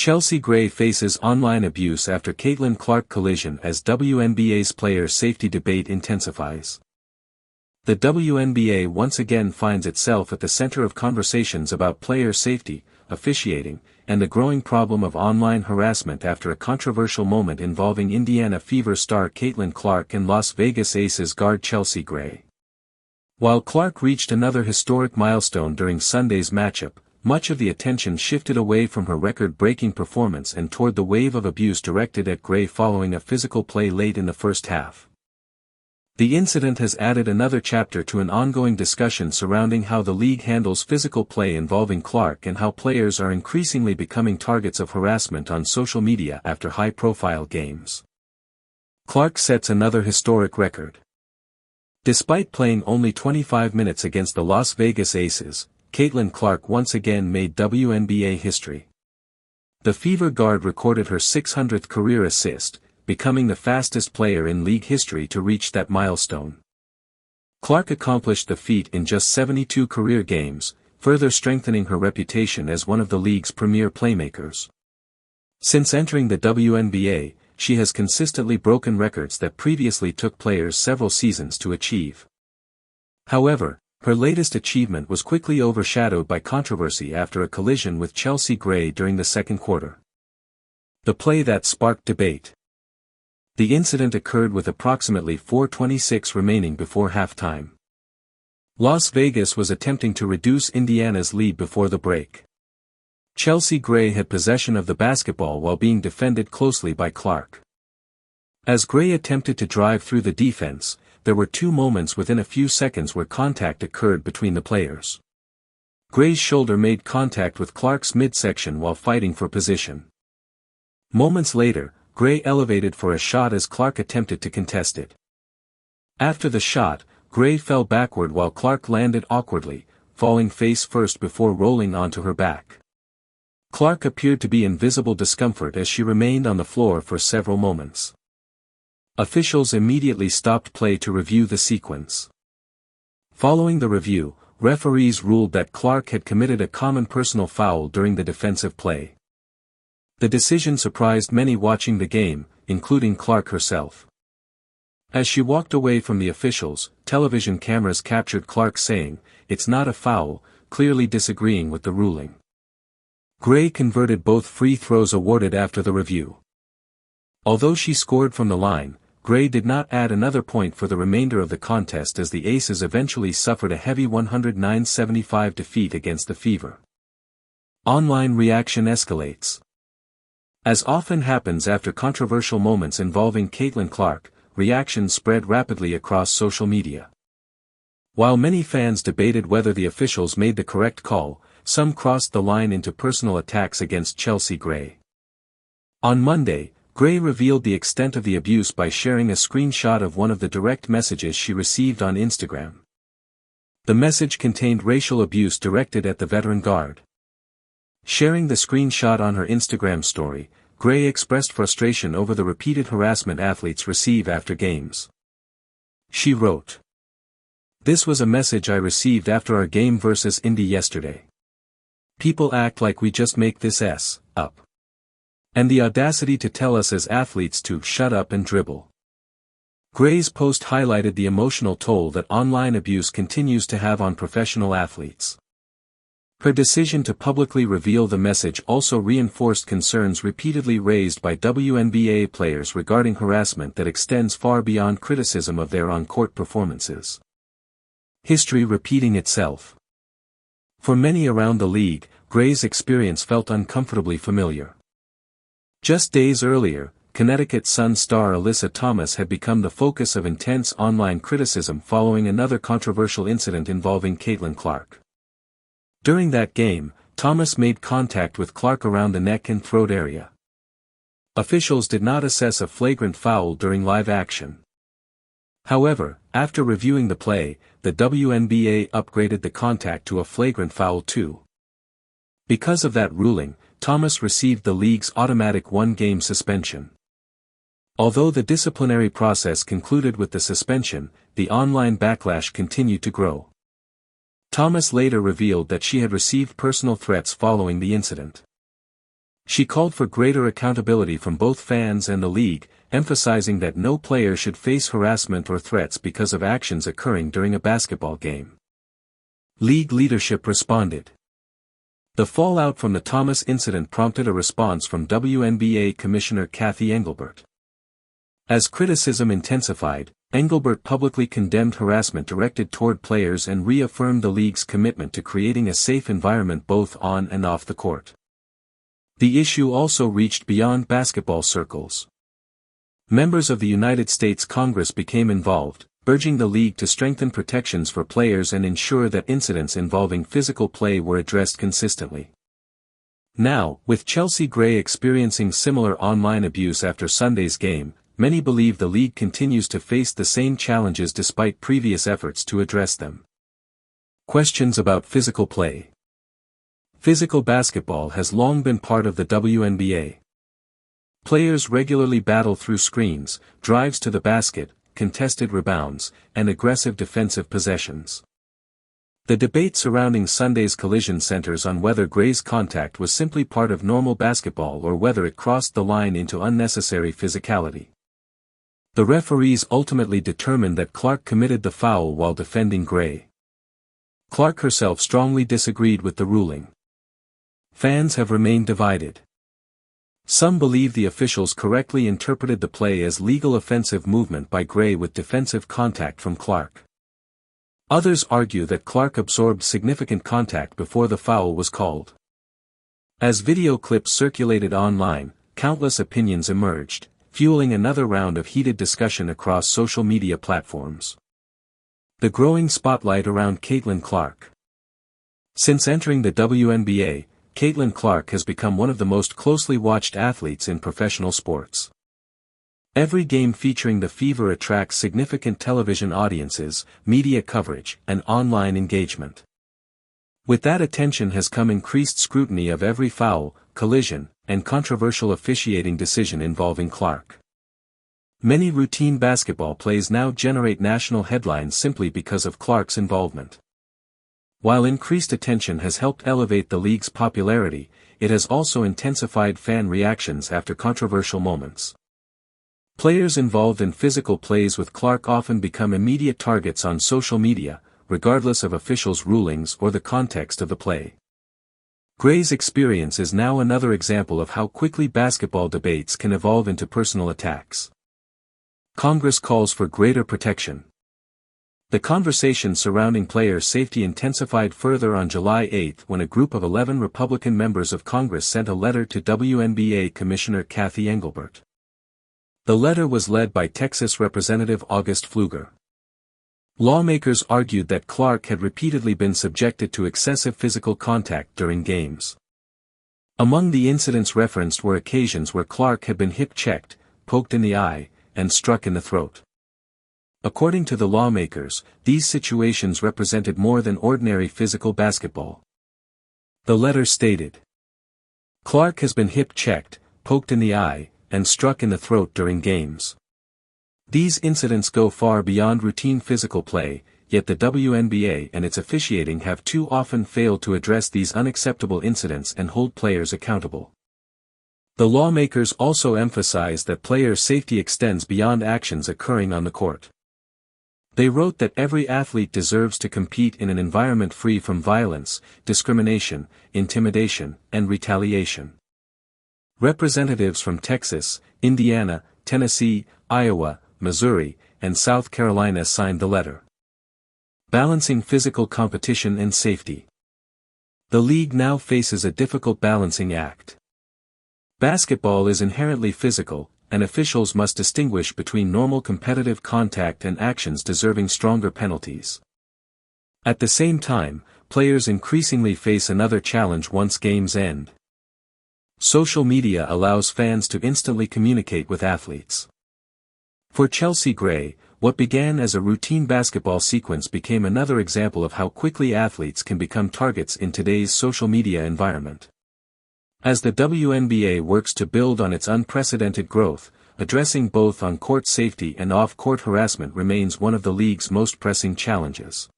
Chelsea Gray faces online abuse after Caitlin Clark collision as WNBA's player safety debate intensifies. The WNBA once again finds itself at the center of conversations about player safety, officiating, and the growing problem of online harassment after a controversial moment involving Indiana Fever star Caitlin Clark and Las Vegas Aces guard Chelsea Gray. While Clark reached another historic milestone during Sunday's matchup, much of the attention shifted away from her record-breaking performance and toward the wave of abuse directed at Gray following a physical play late in the first half. The incident has added another chapter to an ongoing discussion surrounding how the league handles physical play involving Clark and how players are increasingly becoming targets of harassment on social media after high-profile games. Clark sets another historic record. Despite playing only 25 minutes against the Las Vegas Aces, Caitlin Clark once again made WNBA history. The Fever guard recorded her 600th career assist, becoming the fastest player in league history to reach that milestone. Clark accomplished the feat in just 72 career games, further strengthening her reputation as one of the league's premier playmakers. Since entering the WNBA, she has consistently broken records that previously took players several seasons to achieve. However, her latest achievement was quickly overshadowed by controversy after a collision with Chelsea Gray during the second quarter. The play that sparked debate. The incident occurred with approximately 4:26 remaining before halftime. Las Vegas was attempting to reduce Indiana's lead before the break. Chelsea Gray had possession of the basketball while being defended closely by Clark. As Gray attempted to drive through the defense, there were two moments within a few seconds where contact occurred between the players. Gray's shoulder made contact with Clark's midsection while fighting for position. Moments later, Gray elevated for a shot as Clark attempted to contest it. After the shot, Gray fell backward while Clark landed awkwardly, falling face first before rolling onto her back. Clark appeared to be in visible discomfort as she remained on the floor for several moments. Officials immediately stopped play to review the sequence. Following the review, referees ruled that Clark had committed a common personal foul during the defensive play. The decision surprised many watching the game, including Clark herself. As she walked away from the officials, television cameras captured Clark saying, "It's not a foul," clearly disagreeing with the ruling. Gray converted both free throws awarded after the review. Although she scored from the line, Gray did not add another point for the remainder of the contest as the Aces eventually suffered a heavy 109-75 defeat against the Fever. Online reaction escalates. As often happens after controversial moments involving Caitlin Clark, reactions spread rapidly across social media. While many fans debated whether the officials made the correct call, some crossed the line into personal attacks against Chelsea Gray. On Monday, Gray revealed the extent of the abuse by sharing a screenshot of one of the direct messages she received on Instagram. The message contained racial abuse directed at the veteran guard. Sharing the screenshot on her Instagram story, Gray expressed frustration over the repeated harassment athletes receive after games. She wrote, "This was a message I received after our game versus Indy yesterday. People act like we just make this up. And the audacity to tell us as athletes to shut up and dribble." Gray's post highlighted the emotional toll that online abuse continues to have on professional athletes. Her decision to publicly reveal the message also reinforced concerns repeatedly raised by WNBA players regarding harassment that extends far beyond criticism of their on-court performances. History repeating itself. For many around the league, Gray's experience felt uncomfortably familiar. Just days earlier, Connecticut Sun star Alyssa Thomas had become the focus of intense online criticism following another controversial incident involving Caitlin Clark. During that game, Thomas made contact with Clark around the neck and throat area. Officials did not assess a flagrant foul during live action. However, after reviewing the play, the WNBA upgraded the contact to a flagrant foul too. Because of that ruling, Thomas received the league's automatic one-game suspension. Although the disciplinary process concluded with the suspension, the online backlash continued to grow. Thomas later revealed that she had received personal threats following the incident. She called for greater accountability from both fans and the league, emphasizing that no player should face harassment or threats because of actions occurring during a basketball game. League leadership responded. The fallout from the Thomas incident prompted a response from WNBA Commissioner Cathy Engelbert. As criticism intensified, Engelbert publicly condemned harassment directed toward players and reaffirmed the league's commitment to creating a safe environment both on and off the court. The issue also reached beyond basketball circles. Members of the United States Congress became involved, urging the league to strengthen protections for players and ensure that incidents involving physical play were addressed consistently. Now, with Chelsea Gray experiencing similar online abuse after Sunday's game, many believe the league continues to face the same challenges despite previous efforts to address them. Questions about physical play. Physical basketball has long been part of the WNBA. Players regularly battle through screens, drives to the basket, contested rebounds, and aggressive defensive possessions. The debate surrounding Sunday's collision centers on whether Gray's contact was simply part of normal basketball or whether it crossed the line into unnecessary physicality. The referees ultimately determined that Clark committed the foul while defending Gray. Clark herself strongly disagreed with the ruling. Fans have remained divided. Some believe the officials correctly interpreted the play as legal offensive movement by Gray with defensive contact from Clark. Others argue that Clark absorbed significant contact before the foul was called. As video clips circulated online, countless opinions emerged, fueling another round of heated discussion across social media platforms. The growing spotlight around Caitlin Clark. Since entering the WNBA, Caitlin Clark has become one of the most closely watched athletes in professional sports. Every game featuring the Fever attracts significant television audiences, media coverage, and online engagement. With that attention has come increased scrutiny of every foul, collision, and controversial officiating decision involving Clark. Many routine basketball plays now generate national headlines simply because of Clark's involvement. While increased attention has helped elevate the league's popularity, it has also intensified fan reactions after controversial moments. Players involved in physical plays with Clark often become immediate targets on social media, regardless of officials' rulings or the context of the play. Gray's experience is now another example of how quickly basketball debates can evolve into personal attacks. Congress calls for greater protection. The conversation surrounding player safety intensified further on July 8 when a group of 11 Republican members of Congress sent a letter to WNBA Commissioner Cathy Engelbert. The letter was led by Texas Representative August Pfluger. Lawmakers argued that Clark had repeatedly been subjected to excessive physical contact during games. Among the incidents referenced were occasions where Clark had been hip-checked, poked in the eye, and struck in the throat. According to the lawmakers, these situations represented more than ordinary physical basketball. The letter stated, "Clark has been hip-checked, poked in the eye, and struck in the throat during games. These incidents go far beyond routine physical play, yet the WNBA and its officiating have too often failed to address these unacceptable incidents and hold players accountable." The lawmakers also emphasized that player safety extends beyond actions occurring on the court. They wrote that every athlete deserves to compete in an environment free from violence, discrimination, intimidation, and retaliation. Representatives from Texas, Indiana, Tennessee, Iowa, Missouri, and South Carolina signed the letter. Balancing physical competition and safety. The league now faces a difficult balancing act. Basketball is inherently physical, and officials must distinguish between normal competitive contact and actions deserving stronger penalties. At the same time, players increasingly face another challenge once games end. Social media allows fans to instantly communicate with athletes. For Chelsea Gray, what began as a routine basketball sequence became another example of how quickly athletes can become targets in today's social media environment. As the WNBA works to build on its unprecedented growth, addressing both on-court safety and off-court harassment remains one of the league's most pressing challenges.